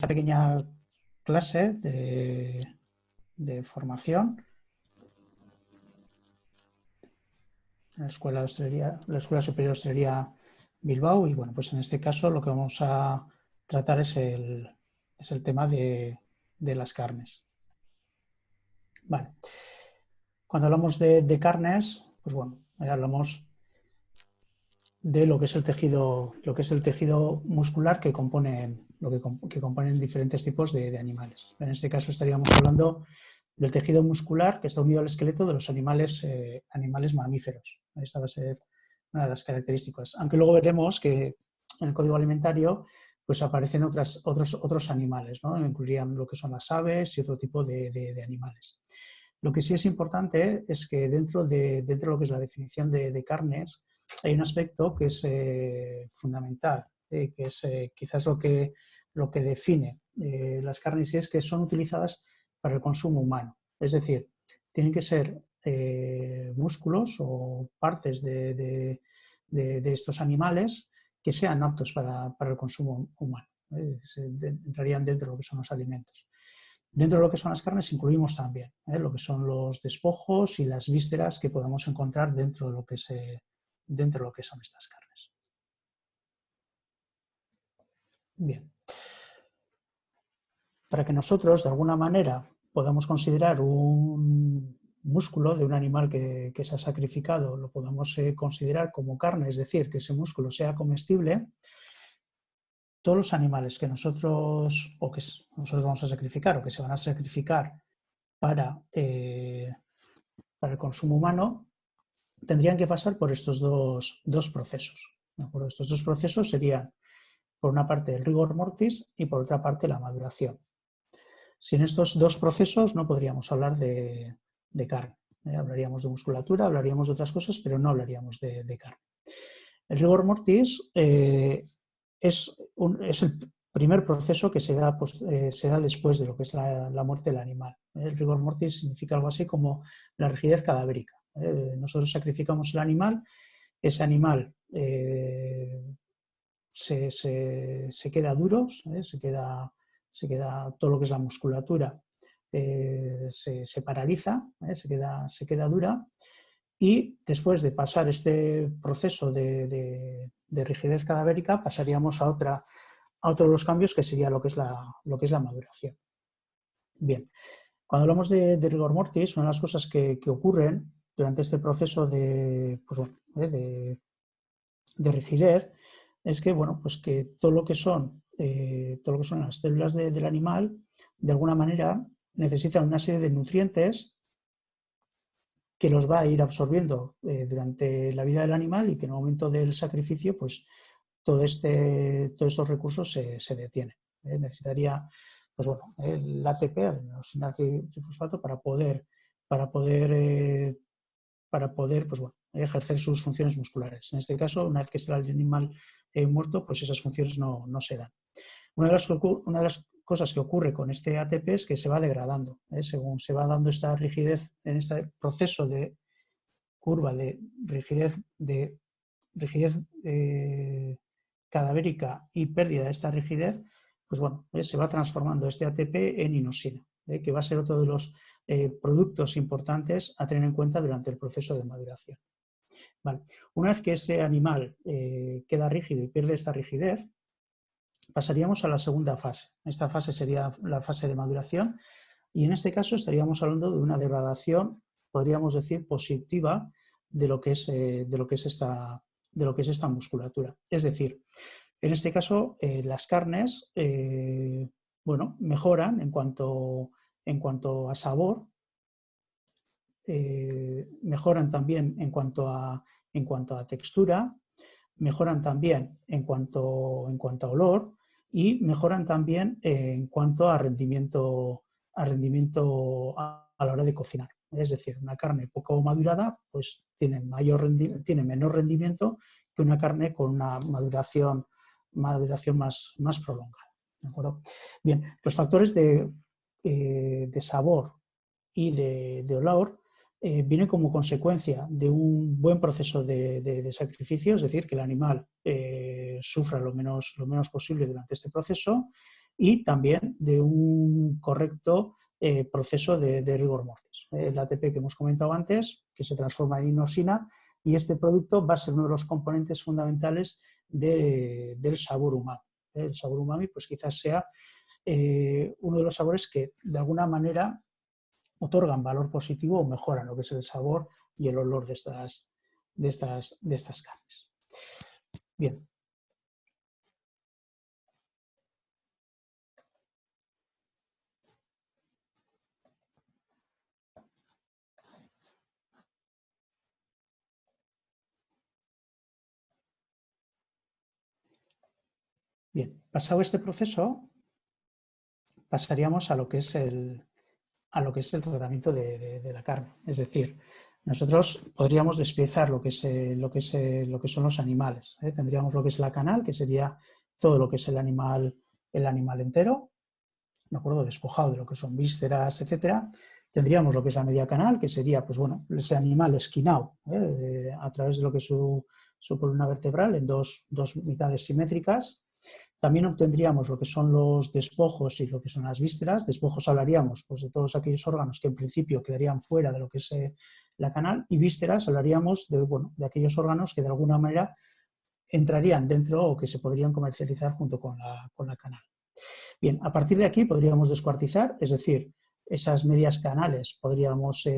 Esta pequeña clase de formación en la Escuela Superior de Hostelería Bilbao, y bueno, pues en este caso lo que vamos a tratar es el tema de las carnes. Vale. Cuando hablamos de carnes, pues bueno, hablamos de lo que es el tejido muscular que componen diferentes tipos de animales. En este caso estaríamos hablando del tejido muscular que está unido al esqueleto de los animales mamíferos. Esta va a ser una de las características. Aunque luego veremos que en el código alimentario pues aparecen otros animales, ¿no? Incluirían lo que son las aves y otro tipo de animales. Lo que sí es importante es que dentro de lo que es la definición de carnes hay un aspecto que es fundamental, que es quizás lo que define las carnes, y es que son utilizadas para el consumo humano. Es decir, tienen que ser músculos o partes de estos animales que sean aptos para el consumo humano. Entrarían dentro de lo que son los alimentos. Dentro de lo que son las carnes incluimos también lo que son los despojos y las vísceras que podamos encontrar dentro de lo que son estas carnes. Bien. Para que nosotros, de alguna manera, podamos considerar un músculo de un animal que se ha sacrificado, lo podamos considerar como carne, es decir, que ese músculo sea comestible, todos los animales que nosotros vamos a sacrificar o que se van a sacrificar para el consumo humano, tendrían que pasar por estos dos procesos. ¿De acuerdo? Estos dos procesos serían, por una parte, el rigor mortis y por otra parte, la maduración. Sin estos dos procesos no podríamos hablar de carne. Hablaríamos de musculatura, hablaríamos de otras cosas, pero no hablaríamos de carne. El rigor mortis es el primer proceso que se da después de lo que es la muerte del animal. El rigor mortis significa algo así como la rigidez cadavérica. Nosotros sacrificamos el animal, ese animal se queda duro, se queda todo lo que es la musculatura, se paraliza, se queda dura, y después de pasar este proceso de rigidez cadavérica pasaríamos a otro de los cambios, que sería lo que es la maduración. Bien, cuando hablamos de rigor mortis, una de las cosas que ocurren durante este proceso de rigidez es que, bueno, pues que todo lo que son las células del animal, de alguna manera necesitan una serie de nutrientes que los va a ir absorbiendo durante la vida del animal, y que en el momento del sacrificio, pues todos estos recursos se detienen. Necesitaría, pues bueno, el ATP, el trifosfato, para poder pues bueno, ejercer sus funciones musculares. En este caso, una vez que está el animal muerto, pues esas funciones no se dan. Una de las cosas que ocurre con este ATP es que se va degradando. Según se va dando esta rigidez, en este proceso de curva de rigidez cadavérica y pérdida de esta rigidez, pues bueno, se va transformando este ATP en inosina, que va a ser otro de los productos importantes a tener en cuenta durante el proceso de maduración. Vale. Una vez que ese animal queda rígido y pierde esta rigidez, pasaríamos a la segunda fase. Esta fase sería la fase de maduración, y en este caso estaríamos hablando de una degradación, podríamos decir, positiva de lo que es esta musculatura. Es decir, en este caso las carnes bueno, mejoran en cuanto a sabor, mejoran también en cuanto a textura, mejoran también en cuanto a olor, y mejoran también en cuanto a rendimiento a la hora de cocinar. Es decir, una carne poco madurada pues tiene menor rendimiento que una carne con una maduración más prolongada. ¿De acuerdo? Bien, los factores de sabor y de olor viene como consecuencia de un buen proceso de sacrificio, es decir, que el animal sufra lo menos posible durante este proceso, y también de un correcto proceso de rigor mortis. El ATP que hemos comentado antes, que se transforma en inosina, y este producto va a ser uno de los componentes fundamentales del sabor umami. El sabor umami pues quizás sea uno de los sabores que de alguna manera otorgan valor positivo o mejoran lo que es el sabor y el olor de estas carnes. Bien. Bien, pasado este proceso, pasaríamos a lo que es el tratamiento de la carne. Es decir, nosotros podríamos despiezar lo que son los animales. Tendríamos lo que es la canal, que sería todo lo que es el animal entero, ¿de acuerdo? Despojado de lo que son vísceras, etcétera. Tendríamos lo que es la media canal, que sería, pues bueno, ese animal esquinado a través de lo que es su columna vertebral en dos mitades simétricas. También obtendríamos lo que son los despojos y lo que son las vísceras. Despojos hablaríamos pues, de todos aquellos órganos que en principio quedarían fuera de lo que es la canal, y vísceras hablaríamos de aquellos órganos que de alguna manera entrarían dentro o que se podrían comercializar junto con la canal. Bien, a partir de aquí podríamos descuartizar, es decir, esas medias canales podríamos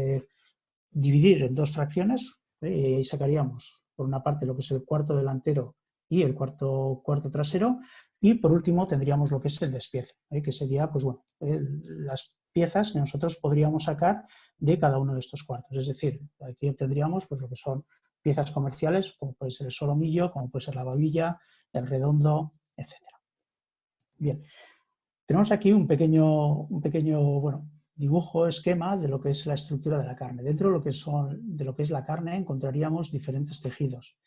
dividir en dos fracciones y ahí sacaríamos por una parte lo que es el cuarto delantero y el cuarto trasero, y por último tendríamos lo que es el despiece, que sería pues bueno, las piezas que nosotros podríamos sacar de cada uno de estos cuartos. Es decir, aquí obtendríamos pues, lo que son piezas comerciales, como puede ser el solomillo, como puede ser la babilla, el redondo, etc. Bien, tenemos aquí un pequeño bueno, dibujo, esquema de lo que es la estructura de la carne. Dentro de lo que es la carne encontraríamos diferentes tejidos.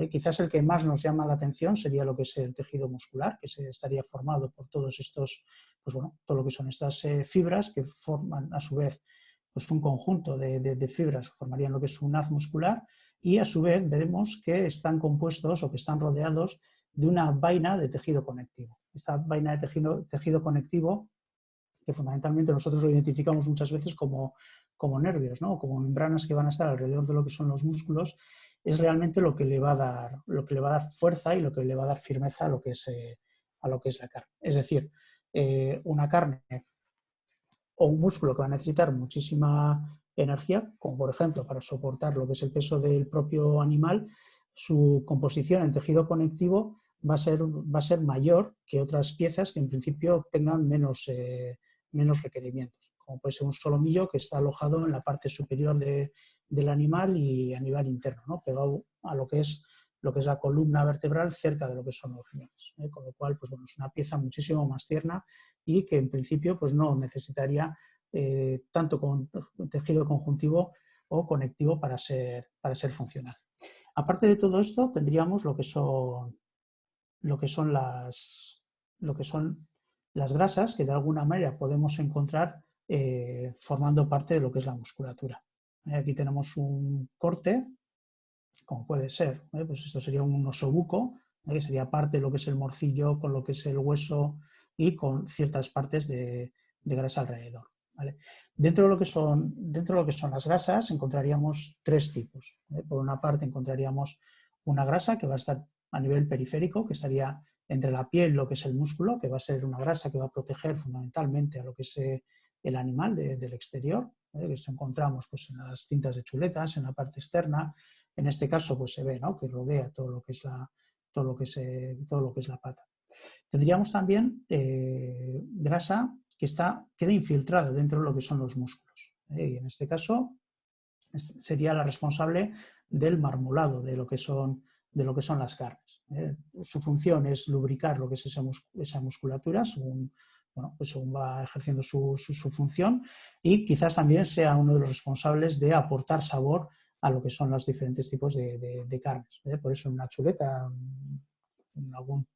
Quizás el que más nos llama la atención sería lo que es el tejido muscular, que estaría formado por todos estos, pues bueno, todo lo que son estas fibras que forman a su vez pues un conjunto de fibras que formarían lo que es un haz muscular, y a su vez veremos que están compuestos o que están rodeados de una vaina de tejido conectivo. Esta vaina de tejido conectivo, que fundamentalmente nosotros lo identificamos muchas veces como nervios, ¿no? Como membranas que van a estar alrededor de lo que son los músculos, es realmente lo que le va a dar fuerza y lo que le va a dar firmeza a lo que es la carne. Es decir, una carne o un músculo que va a necesitar muchísima energía, como por ejemplo para soportar lo que es el peso del propio animal, su composición en tejido conectivo va a ser mayor que otras piezas que en principio tengan menos requerimientos, como puede ser un solomillo que está alojado en la parte superior del animal y a nivel interno, ¿no? Pegado a lo que es la columna vertebral cerca de lo que son los riñones, con lo cual pues, bueno, es una pieza muchísimo más tierna y que en principio pues, no necesitaría tanto con tejido conjuntivo o conectivo para ser funcional. Aparte de todo esto, tendríamos lo que son las grasas que de alguna manera podemos encontrar formando parte de lo que es la musculatura. Aquí tenemos un corte, como puede ser, pues esto sería un osobuco, que sería parte de lo que es el morcillo, con lo que es el hueso y con ciertas partes de grasa alrededor. ¿Vale? Dentro de lo que son las grasas encontraríamos tres tipos. Por una parte encontraríamos una grasa que va a estar a nivel periférico, que estaría entre la piel y lo que es el músculo, que va a ser una grasa que va a proteger fundamentalmente a lo que es el animal del exterior. Que esto encontramos pues, en las cintas de chuletas, en la parte externa. En este caso pues, se ve, ¿no?, que rodea todo lo que es la pata. Tendríamos también grasa que queda infiltrada dentro de lo que son los músculos. Y en este caso sería la responsable del marmolado de lo que son las carnes. Su función es lubricar lo que es esa musculatura según va ejerciendo su función, y quizás también sea uno de los responsables de aportar sabor a lo que son los diferentes tipos de carnes. Por eso en una chuleta, en algún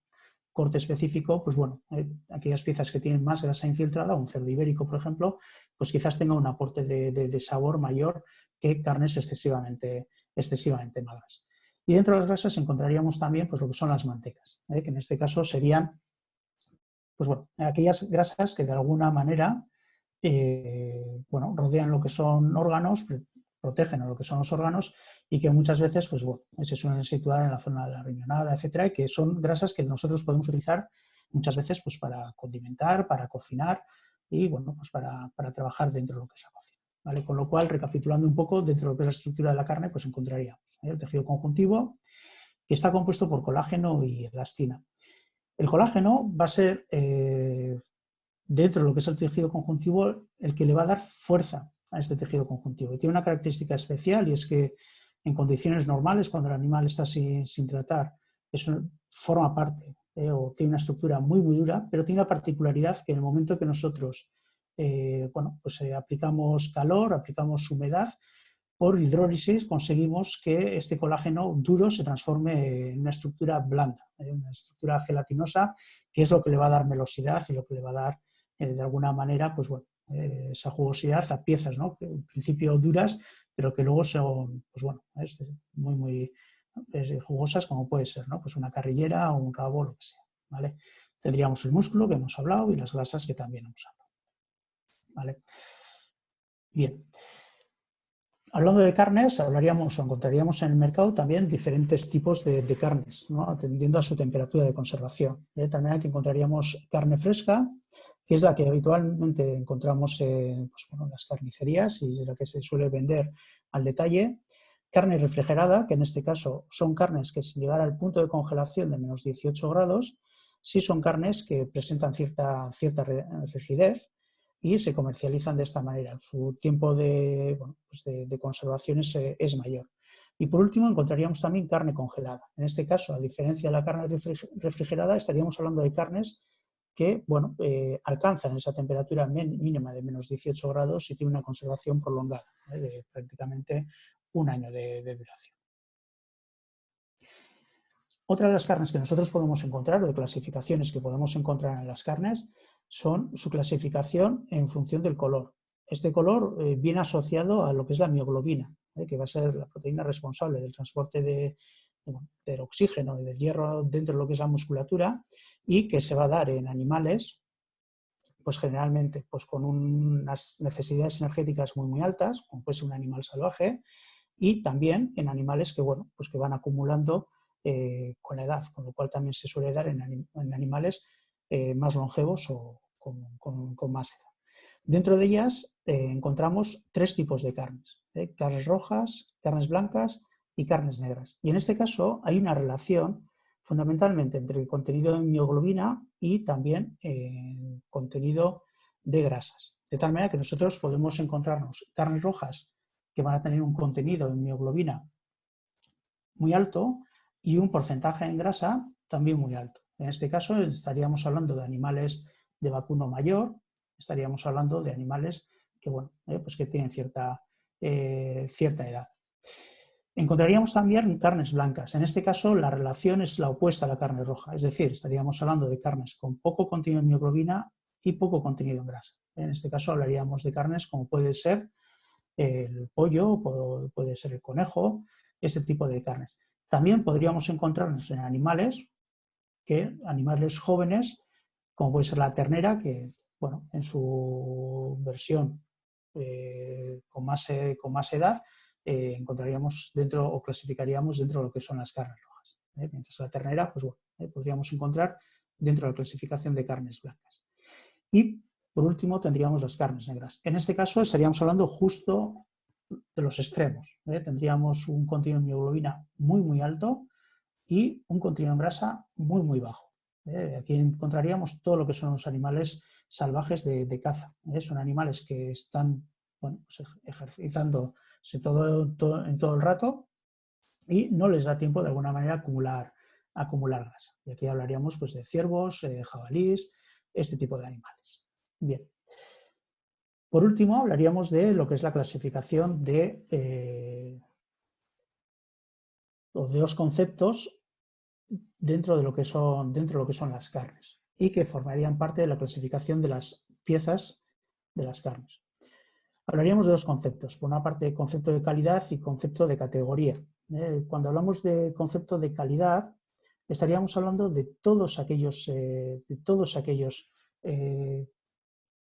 corte específico, pues bueno, aquellas piezas que tienen más grasa infiltrada, un cerdo ibérico, por ejemplo, pues quizás tenga un aporte de sabor mayor que carnes excesivamente magras. Y dentro de las grasas encontraríamos también pues, lo que son las mantecas, que en este caso serían pues bueno, aquellas grasas que de alguna manera bueno, rodean lo que son órganos, protegen a lo que son los órganos y que muchas veces pues, bueno, se suelen situar en la zona de la riñonada, etcétera, y que son grasas que nosotros podemos utilizar muchas veces pues, para condimentar, para cocinar y bueno, pues para trabajar dentro de lo que es la cocina. ¿Vale? Con lo cual, recapitulando un poco, dentro de lo que es la estructura de la carne, pues encontraríamos el tejido conjuntivo, que está compuesto por colágeno y elastina. El colágeno va a ser dentro de lo que es el tejido conjuntivo, el que le va a dar fuerza a este tejido conjuntivo. Y tiene una característica especial y es que en condiciones normales, cuando el animal está sin tratar, eso forma parte o tiene una estructura muy, muy dura, pero tiene la particularidad que en el momento que nosotros bueno, pues, aplicamos calor, aplicamos humedad, por hidrólisis conseguimos que este colágeno duro se transforme en una estructura blanda, una estructura gelatinosa, que es lo que le va a dar melosidad y lo que le va a dar de alguna manera, pues bueno, esa jugosidad a piezas, ¿no? Que en principio duras, pero que luego son, pues bueno, muy, muy jugosas, como puede ser, ¿no? Pues una carrillera o un rabo, lo que sea, ¿vale? Tendríamos el músculo que hemos hablado y las grasas que también hemos hablado, ¿vale? Bien. Hablando de carnes, hablaríamos o encontraríamos en el mercado también diferentes tipos de carnes, ¿no? Atendiendo a su temperatura de conservación. También aquí encontraríamos carne fresca, que es la que habitualmente encontramos pues, bueno, en las carnicerías y es la que se suele vender al detalle. Carne refrigerada, que en este caso son carnes que sin llegar al punto de congelación de menos 18 grados, sí son carnes que presentan cierta rigidez y se comercializan de esta manera. Su tiempo de, bueno, pues de conservación es mayor. Y por último encontraríamos también carne congelada. En este caso, a diferencia de la carne refrigerada, estaríamos hablando de carnes que bueno, alcanzan esa temperatura mínima de menos 18 grados y tienen una conservación prolongada, de prácticamente un año de duración. Otra de las carnes que nosotros podemos encontrar, o de clasificaciones que podemos encontrar en las carnes, son su clasificación en función del color. Este color viene asociado a lo que es la mioglobina, que va a ser la proteína responsable del transporte del oxígeno y del hierro dentro de lo que es la musculatura y que se va a dar en animales, pues generalmente pues con unas necesidades energéticas muy, muy altas, como puede ser un animal salvaje, y también en animales que, bueno, pues que van acumulando con la edad, con lo cual también se suele dar en animales más longevos o con más edad. Dentro de ellas encontramos tres tipos de carnes, carnes rojas, carnes blancas y carnes negras. Y en este caso hay una relación fundamentalmente entre el contenido de mioglobina y también el contenido de grasas. De tal manera que nosotros podemos encontrarnos carnes rojas que van a tener un contenido en mioglobina muy alto y un porcentaje en grasa también muy alto. En este caso estaríamos hablando de animales de vacuno mayor, estaríamos hablando de animales que, bueno, pues que tienen cierta edad. Encontraríamos también carnes blancas. En este caso, la relación es la opuesta a la carne roja, es decir, estaríamos hablando de carnes con poco contenido en mioglobina y poco contenido en grasa. En este caso hablaríamos de carnes como puede ser el pollo, puede ser el conejo, ese tipo de carnes. También podríamos encontrarnos en animales jóvenes, como puede ser la ternera, que bueno, en su versión con más edad, encontraríamos dentro o clasificaríamos dentro de lo que son las carnes rojas. Mientras la ternera, pues bueno, podríamos encontrar dentro de la clasificación de carnes blancas. Y por último tendríamos las carnes negras. En este caso estaríamos hablando justo de los extremos. Tendríamos un contenido en mioglobina muy, muy alto y un contenido en grasa muy, muy bajo. Aquí encontraríamos todo lo que son los animales salvajes de caza. Son animales que están bueno, pues ejercitándose en todo el rato y no les da tiempo de alguna manera a acumular grasa. Y aquí hablaríamos pues, de ciervos, jabalíes, este tipo de animales. Bien. Por último, hablaríamos de lo que es la clasificación de dos conceptos dentro de lo que son las carnes y que formarían parte de la clasificación de las piezas de las carnes. Hablaríamos de dos conceptos. Por una parte, concepto de calidad y concepto de categoría. Cuando hablamos de concepto de calidad, estaríamos hablando de todos aquellos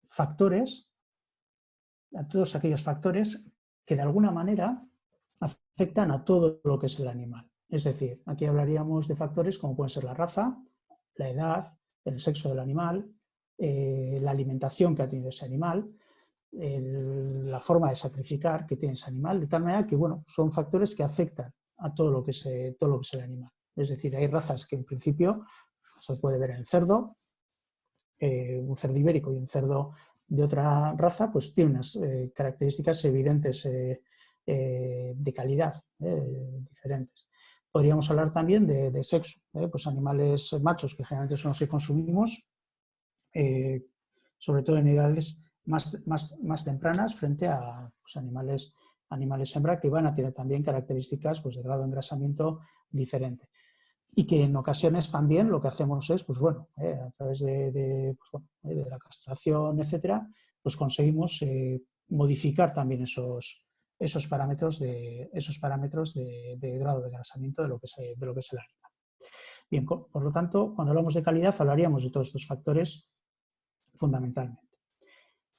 factores, que de alguna manera afectan a todo lo que es el animal. Es decir, aquí hablaríamos de factores como pueden ser la raza, la edad, el sexo del animal, la alimentación que ha tenido ese animal, la forma de sacrificar que tiene ese animal, de tal manera que, bueno, son factores que afectan a todo lo que es el animal. Es decir, hay razas que en principio se puede ver en el cerdo, un cerdo ibérico y un cerdo de otra raza, pues tiene unas características evidentes de calidad diferentes. Podríamos hablar también de sexo, pues animales machos que generalmente son los que consumimos, sobre todo en edades más tempranas frente a pues, animales hembra que van a tener también características pues, de grado de engrasamiento diferente. Y que en ocasiones también lo que hacemos es, pues bueno, a través de la castración, etcétera, pues conseguimos modificar también esos parámetros de grado de engrasamiento de lo que es el animal. Bien, por lo tanto, cuando hablamos de calidad hablaríamos de todos estos factores fundamentalmente.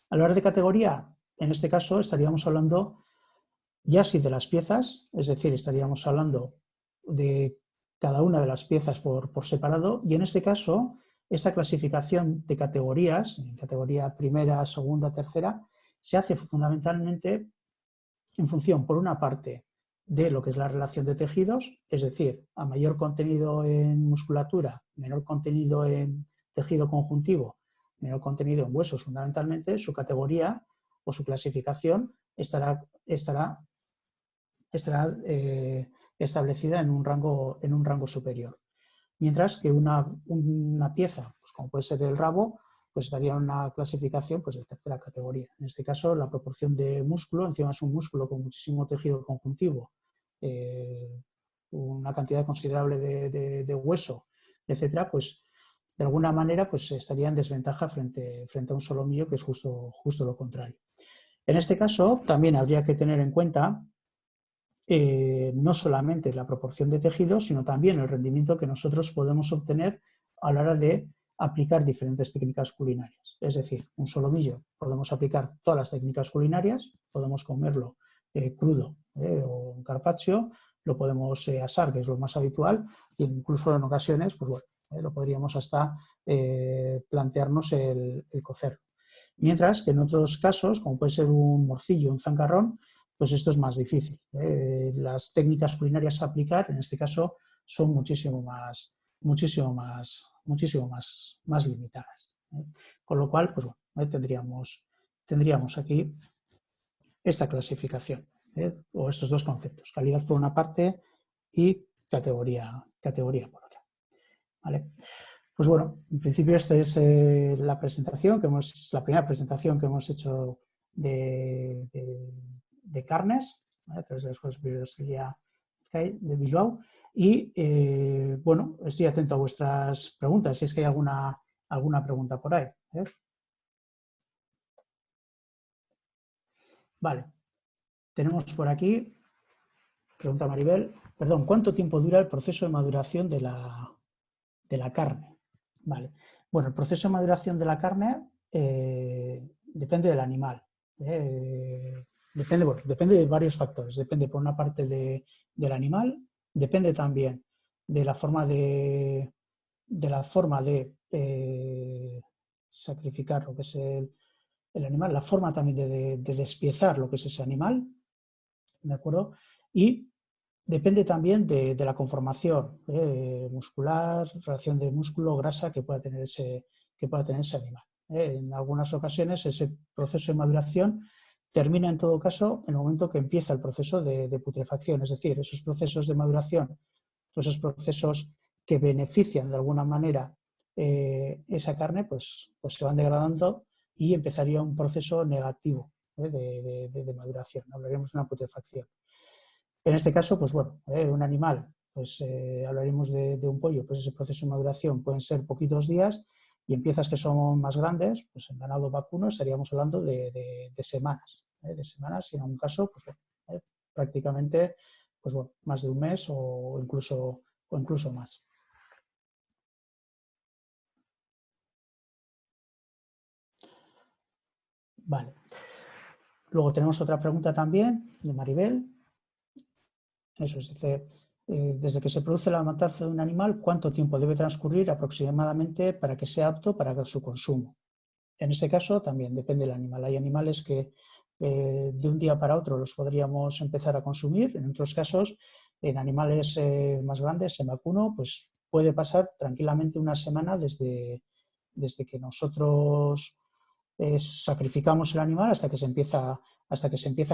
Al hablar de categoría, en este caso estaríamos hablando ya sí de las piezas, es decir, estaríamos hablando de cada una de las piezas por separado, y en este caso, esta clasificación de categorías, en categoría primera, segunda, tercera, se hace fundamentalmente en función, por una parte, de lo que es la relación de tejidos, es decir, a mayor contenido en musculatura, menor contenido en tejido conjuntivo, menor contenido en huesos fundamentalmente, su categoría o su clasificación estará establecida en un rango superior. Mientras que una pieza, pues como puede ser el rabo, pues estaría en una clasificación pues, de tercera categoría. En este caso, la proporción de músculo, encima es un músculo con muchísimo tejido conjuntivo, una cantidad considerable de hueso, etcétera, pues de alguna manera pues, estaría en desventaja frente a un solomillo, que es justo lo contrario. En este caso, también habría que tener en cuenta no solamente la proporción de tejidos, sino también el rendimiento que nosotros podemos obtener a la hora de aplicar diferentes técnicas culinarias. Es decir, un solomillo podemos aplicar todas las técnicas culinarias, podemos comerlo crudo o en carpaccio, lo podemos asar, que es lo más habitual, e incluso en ocasiones pues bueno, lo podríamos hasta plantearnos el cocerlo. Mientras que en otros casos, como puede ser un morcillo, un zancarrón, pues esto es más difícil. Las técnicas culinarias a aplicar, en este caso, son muchísimo más limitadas. Con lo cual, pues bueno, tendríamos aquí esta clasificación, o estos dos conceptos, calidad por una parte y categoría por otra. ¿Vale? Pues bueno, en principio esta es la primera presentación que hemos hecho de carnes, ¿vale? A través de la Escuela Superior de Hostelería de Bilbao. Y bueno, estoy atento a vuestras preguntas, si es que hay alguna pregunta por ahí. Vale, tenemos por aquí, pregunta Maribel, perdón, ¿cuánto tiempo dura el proceso de maduración de la carne? Vale. Bueno, el proceso de maduración de la carne depende del animal. Depende de varios factores. Depende, por una parte, del animal, depende también de la forma de sacrificar lo que es el animal, la forma también de despiezar lo que es ese animal, ¿de acuerdo? Y depende también de la conformación muscular, relación de músculo, grasa que pueda tener ese animal. En algunas ocasiones ese proceso de maduración termina en todo caso en el momento que empieza el proceso de putrefacción, es decir, esos procesos de maduración, esos procesos que benefician de alguna manera esa carne, pues se van degradando y empezaría un proceso negativo de maduración. Hablaremos de una putrefacción. En este caso, pues bueno, un animal, pues hablaremos de un pollo, pues ese proceso de maduración pueden ser poquitos días, y en piezas que son más grandes, pues en ganado vacuno estaríamos hablando de semanas, y en algún caso, pues bueno, prácticamente, pues bueno, más de un mes o incluso más. Vale. Luego tenemos otra pregunta también de Maribel. Eso es, dice, desde que se produce el matanza de un animal, ¿cuánto tiempo debe transcurrir aproximadamente para que sea apto para su consumo? En este caso también depende del animal. Hay animales que de un día para otro los podríamos empezar a consumir. En otros casos, en animales más grandes, en vacuno, pues puede pasar tranquilamente una semana desde que nosotros sacrificamos el animal hasta que se empieza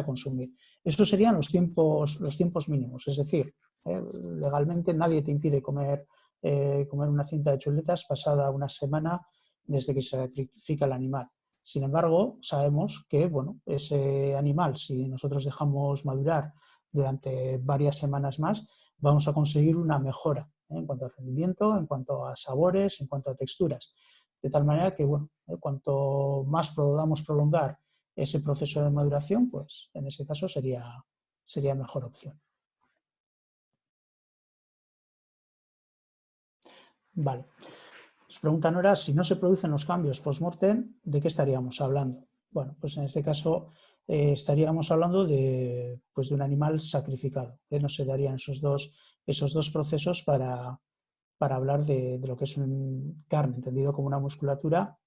a consumir. Esos serían los tiempos mínimos. Es decir, legalmente nadie te impide comer una cinta de chuletas pasada una semana desde que se sacrifica el animal. Sin embargo, sabemos que bueno, ese animal, si nosotros dejamos madurar durante varias semanas más, vamos a conseguir una mejora en cuanto a rendimiento, en cuanto a sabores, en cuanto a texturas. De tal manera que, bueno, cuanto más podamos prolongar ese proceso de maduración, pues en ese caso sería mejor opción. Vale. Nos pregunta Nora, si no se producen los cambios post-mortem, ¿de qué estaríamos hablando? Bueno, pues en este caso estaríamos hablando de un animal sacrificado. No se darían esos dos procesos para hablar de lo que es un carne, entendido como una musculatura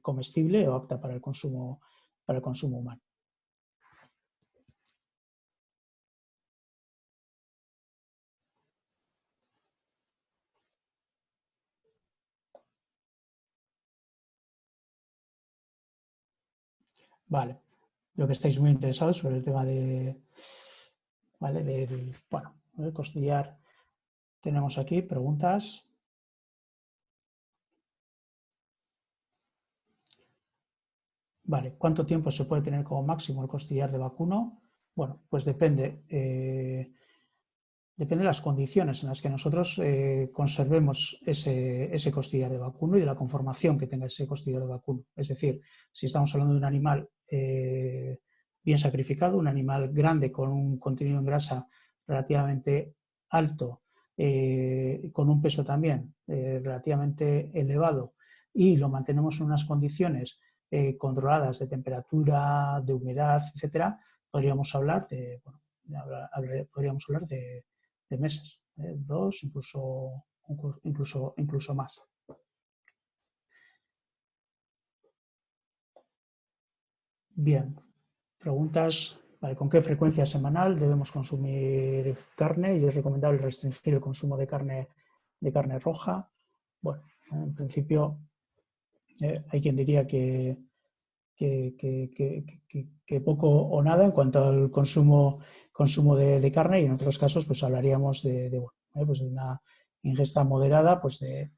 comestible o apta para el consumo humano. Vale, lo que estáis muy interesados sobre el tema de, ¿vale? El costillar. Tenemos aquí preguntas. Vale, ¿cuánto tiempo se puede tener como máximo el costillar de vacuno? Bueno, pues depende. Depende de las condiciones en las que nosotros conservemos ese costillar de vacuno y de la conformación que tenga ese costillar de vacuno. Es decir, si estamos hablando de un animal bien sacrificado, un animal grande con un contenido en grasa relativamente alto, con un peso también relativamente elevado, y lo mantenemos en unas condiciones controladas de temperatura, de humedad, etcétera, podríamos hablar de meses, 2, incluso más. Bien, preguntas, vale, ¿con qué frecuencia semanal debemos consumir carne? Y es recomendable restringir el consumo de carne roja. Bueno, en principio hay quien diría que poco o nada en cuanto al consumo de carne, y en otros casos pues hablaríamos de una ingesta moderada, pues de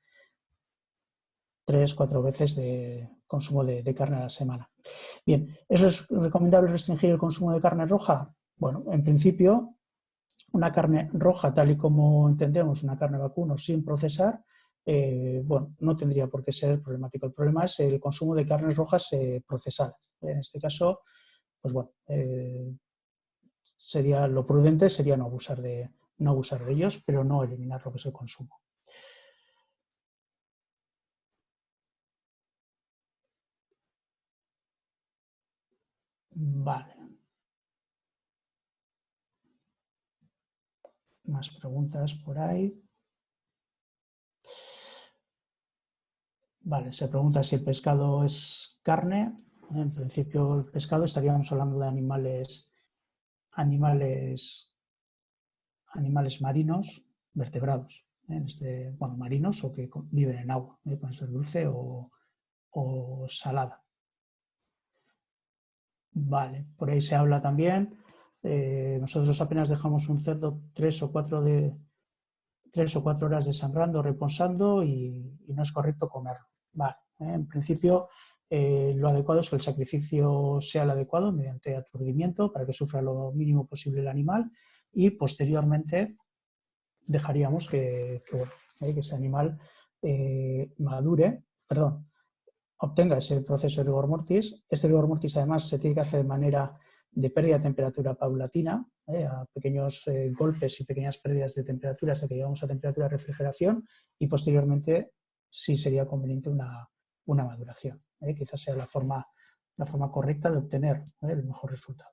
3-4 veces de consumo de carne a la semana. Bien, ¿es recomendable restringir el consumo de carne roja? Bueno, en principio, una carne roja, tal y como entendemos una carne vacuno sin procesar, bueno, no tendría por qué ser problemático. El problema es el consumo de carnes rojas procesadas. En este caso, pues bueno, lo prudente sería no abusar de ellos, pero no eliminar lo que es el consumo. Vale. Más preguntas por ahí. Vale, se pregunta si el pescado es carne. En principio, el pescado estaríamos hablando de animales marinos vertebrados, marinos o que viven en agua, pueden ser dulce o salada. Vale, por ahí se habla también. Nosotros apenas dejamos un cerdo 3 o 4 horas desangrando, reposando, y no es correcto comerlo. Vale, en principio lo adecuado es que el sacrificio sea el adecuado mediante aturdimiento para que sufra lo mínimo posible el animal, y posteriormente dejaríamos que ese animal obtenga ese proceso de rigor mortis. Este rigor mortis además se tiene que hacer de manera de pérdida de temperatura paulatina, a pequeños golpes y pequeñas pérdidas de temperatura hasta que llegamos a temperatura de refrigeración, y posteriormente sí sería conveniente una maduración. Quizás sea la forma la forma correcta de obtener el mejor resultado.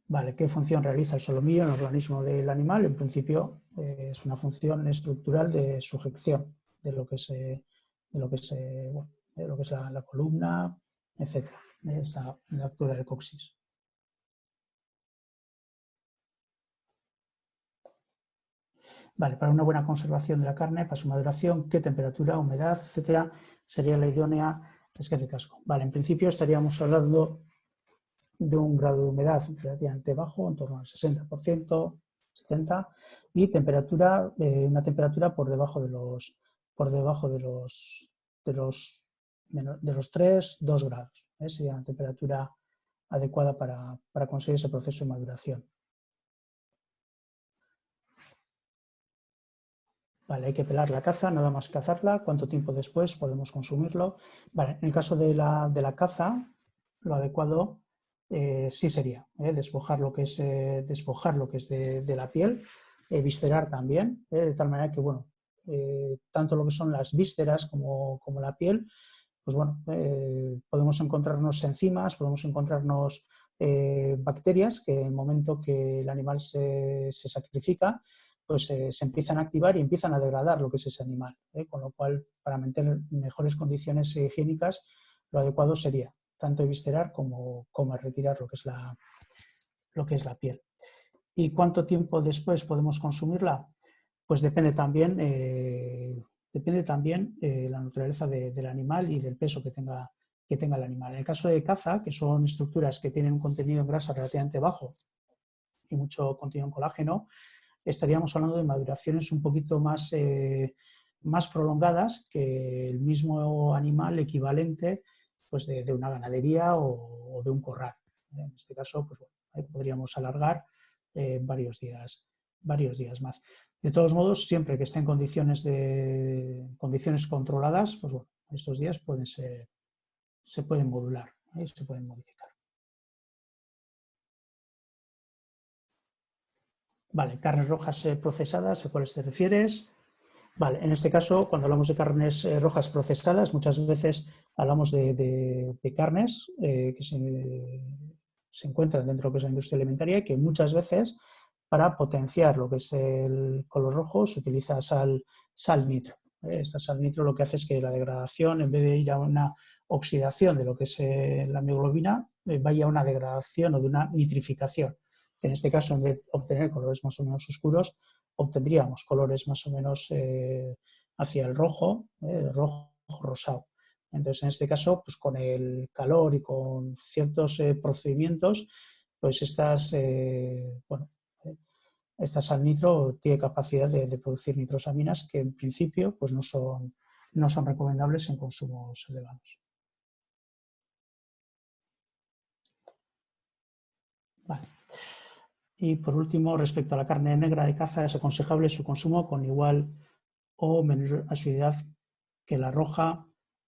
Vale, ¿qué función realiza el solomillo en el organismo del animal? En principio es una función estructural de sujeción de lo que es, la columna, etc. Esa la altura del coxis. Vale, para una buena conservación de la carne, para su maduración, ¿qué temperatura, humedad, etcétera, sería la idónea? Es que ricasco. Vale, en principio estaríamos hablando de un grado de humedad relativamente bajo, en torno al 60%, 70%, y temperatura, una temperatura por debajo de los 3, 2 grados. Sería una temperatura adecuada para conseguir ese proceso de maduración. Vale, hay que pelar la caza, nada más cazarla. ¿Cuánto tiempo después podemos consumirlo? Vale, en el caso de la caza, lo adecuado sí sería despojar lo que es, de la piel, viscerar también, de tal manera que, bueno, tanto lo que son las vísceras como la piel, pues bueno, podemos encontrarnos enzimas, podemos encontrarnos bacterias que en el momento que el animal se sacrifica, pues se empiezan a activar y empiezan a degradar lo que es ese animal. Con lo cual, para mantener mejores condiciones higiénicas, lo adecuado sería tanto viscerar como retirar lo que es la piel. ¿Y cuánto tiempo después podemos consumirla? Pues depende también la naturaleza del animal y del peso que tenga el animal. En el caso de caza, que son estructuras que tienen un contenido en grasa relativamente bajo y mucho contenido en colágeno, estaríamos hablando de maduraciones un poquito más prolongadas que el mismo animal equivalente pues de una ganadería o de un corral. En este caso, pues bueno, ahí podríamos alargar varios días más. De todos modos, siempre que esté en condiciones controladas, pues bueno, estos días se pueden modular, se pueden modificar. Vale, carnes rojas procesadas, ¿a cuáles te refieres? Vale, en este caso, cuando hablamos de carnes rojas procesadas, muchas veces hablamos de carnes que se encuentran dentro de lo que es la industria alimentaria y que muchas veces, para potenciar lo que es el color rojo, se utiliza sal nitro. Esta sal nitro lo que hace es que la degradación, en vez de ir a una oxidación de lo que es la mioglobina, vaya a una degradación o de una nitrificación. En este caso, en vez de obtener colores más o menos oscuros, obtendríamos colores más o menos hacia el rojo, rosado. Entonces, en este caso, pues con el calor y con ciertos procedimientos, pues esta sal nitro tiene capacidad de producir nitrosaminas que en principio pues no son recomendables en consumos elevados. Vale. Y por último, respecto a la carne negra de caza, es aconsejable su consumo con igual o menor asiduidad que la roja.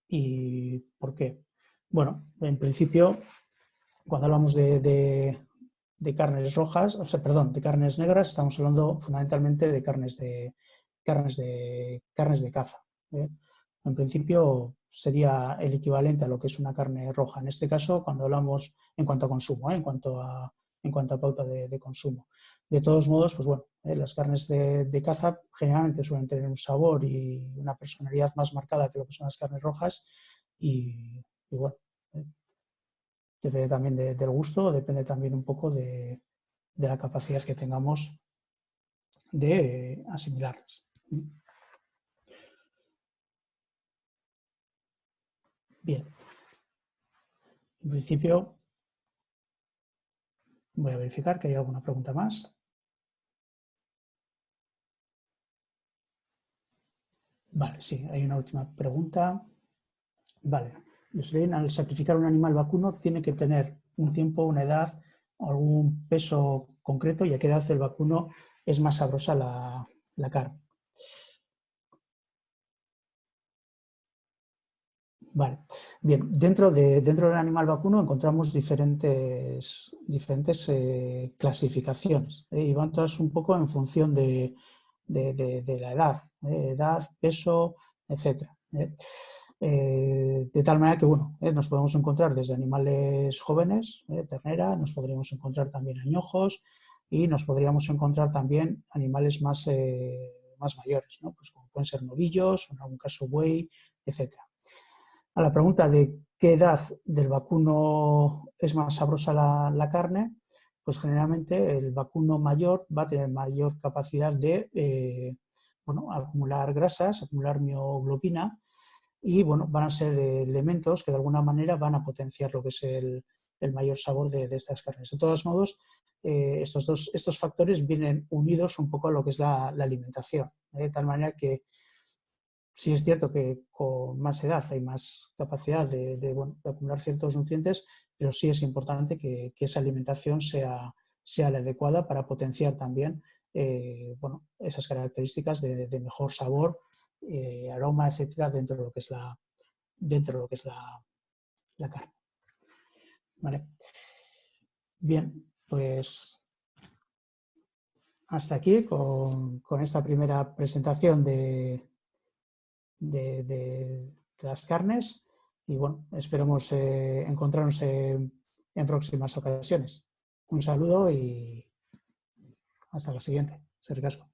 ¿Y por qué? Bueno, en principio, cuando hablamos de carnes rojas, de carnes negras, estamos hablando fundamentalmente de carnes de caza. En principio sería el equivalente a lo que es una carne roja. En este caso, cuando hablamos en cuanto a consumo, en cuanto a pauta de consumo. De todos modos, pues bueno, las carnes de caza generalmente suelen tener un sabor y una personalidad más marcada que lo que son las carnes rojas y bueno, depende también del gusto, depende también un poco de la capacidad que tengamos de asimilarlas. Bien, en principio voy a verificar que hay alguna pregunta más. Vale, sí, hay una última pregunta. Vale, al sacrificar un animal vacuno tiene que tener un tiempo, una edad, algún peso concreto y a qué edad el vacuno es más sabrosa la carne. Vale, bien, dentro del animal vacuno encontramos diferentes clasificaciones y van todas un poco en función de la edad, edad, peso, etc. De tal manera que, bueno, nos podemos encontrar desde animales jóvenes, ternera, nos podríamos encontrar también añojos y nos podríamos encontrar también animales más mayores, ¿no? Pues como pueden ser novillos, en algún caso buey, etcétera. A la pregunta de qué edad del vacuno es más sabrosa la carne, pues generalmente el vacuno mayor va a tener mayor capacidad de bueno, acumular grasas, acumular mioglobina, y bueno, van a ser elementos que de alguna manera van a potenciar lo que es el mayor sabor de estas carnes. De todos modos, estos factores vienen unidos un poco a lo que es la alimentación, de tal manera que sí es cierto que con más edad hay más capacidad bueno, de acumular ciertos nutrientes, pero sí es importante que esa alimentación sea la adecuada para potenciar también bueno, esas características de mejor sabor, aroma, etcétera, dentro de lo que es la carne. ¿Vale? Bien, pues hasta aquí con esta primera presentación de las carnes y bueno, esperemos encontrarnos en próximas ocasiones. Un saludo y hasta la siguiente. Sergio.